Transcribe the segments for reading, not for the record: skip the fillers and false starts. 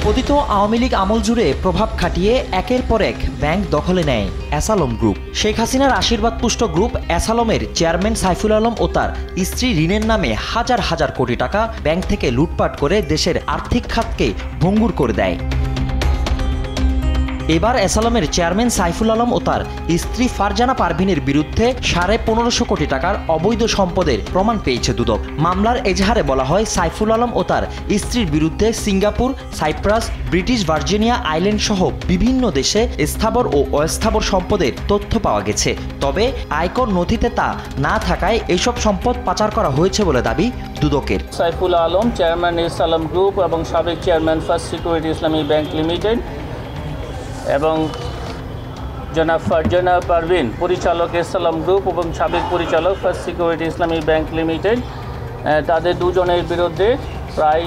পতিত আওয়ামী লীগ আমল জুড়ে প্রভাব খাটিয়ে একের পর এক ব্যাংক দখলে নেয় অ্যাসালম গ্রুপ। শেখ হাসিনার আশীর্বাদ পুষ্ট গ্রুপ অ্যাসালমের চেয়ারম্যান সাইফুল আলম ও তার স্ত্রী ঋণের নামে হাজার হাজার কোটি টাকা ব্যাংক থেকে লুটপাট করে দেশের আর্থিক খাতকে ভঙ্গুর করে দেয়। এবার অ্যাসালমের চেয়ারম্যান সাইফুল আলম ও তার স্ত্রী ফারজানা পারভিনের বিরুদ্ধে 1550 কোটি টাকার অবৈধ সম্পদের প্রমাণ পেয়েছে দুদক। মামলার এজাহারে বলা হয়, সাইফুল আলম ও তার স্ত্রীর বিরুদ্ধে Singapore, Cyprus, British Virginia island সহ বিভিন্ন দেশে স্থাবর ও অস্থাবর সম্পদের তথ্য পাওয়া গেছে। তবে আয়কর নথিতে তা না থাকায় এসব সম্পদ পাচার করা হয়েছে বলে দাবি দুদকের। সাইফুল আলম, চেয়ারম্যান অ্যাসালম গ্রুপ এবং সাবেক চেয়ারম্যান ফার্স্ট সিকিউরিটি ইসলামী ব্যাংক লিমিটেড এবং জনাব ফারজানা পারভিন, পরিচালক অ্যাসালম গ্রুপ এবং সাবেক পরিচালক ফার্স্ট সিকিউরিটি ইসলামী ব্যাংক লিমিটেড, তাদের দুজনের বিরুদ্ধে প্রায়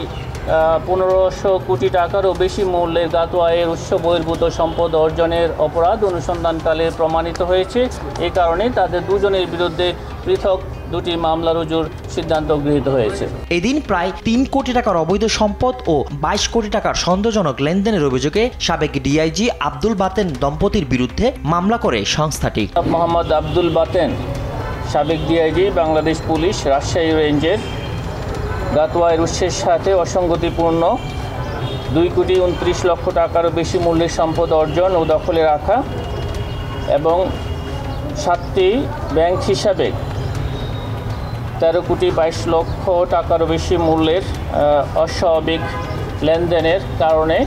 1500 কোটি টাকারও বেশি মূল্যের জ্ঞাত আয়ের উৎস বহির্ভূত সম্পদ অর্জনের অপরাধ অনুসন্ধানকালে প্রমাণিত হয়েছে। এই কারণে তাদের দুজনের বিরুদ্ধে পৃথক দুটি মামলা রুজুর সিদ্ধান্ত গৃহীত হয়েছে। এদিন প্রায় 3 কোটি টাকার অবৈধ সম্পদ ও 22 কোটি টাকার সন্দেহজনক লেনদেনের অভিযোগে সাবেক ডিআইজি আব্দুল বাতেন দম্পতির বিরুদ্ধে মামলা করে সংস্থাটি। মোহাম্মদ আব্দুল বাতেন, সাবেক ডিআইজি, বাংলাদেশ পুলিশ, রাজশাহী রেঞ্জের, জ্ঞাত আয়ের উৎসের সাথে অসঙ্গতিপূর্ণ 2,29 লক্ষ টাকারও বেশি মূল্যের সম্পদ অর্জন ও দখলে রাখা এবং 7টি ব্যাংক হিসাবে 13,22 লক্ষ টাকারও বেশি মূল্যের অস্বাভাবিক লেনদেনের কারণে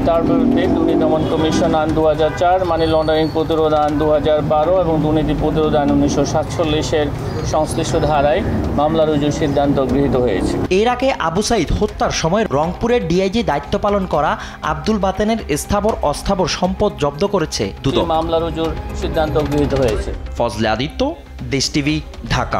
তার বিরুদ্ধে দুর্নীতি দমন কমিশন আইন 2004, মানি লন্ডারিং প্রতিরোধ আইন 2012 এবং দুর্নীতি প্রতিরোধ আইন 1947-এর সংশ্লিষ্ট ধারায় মামলা রুজুর সিদ্ধান্ত গৃহীত হয়েছে। এর আগে আবু সাইদ হত্যার সময় রংপুরের ডিআইজি দায়িত্ব পালন করা আব্দুল বাতেনের স্থাবর অস্থাবর সম্পদ জব্দ করেছে দুদক। মামলা রুজুর সিদ্ধান্ত গৃহীত হয়েছে। ফজলে আদিত্য, দেশ টিভি, ঢাকা।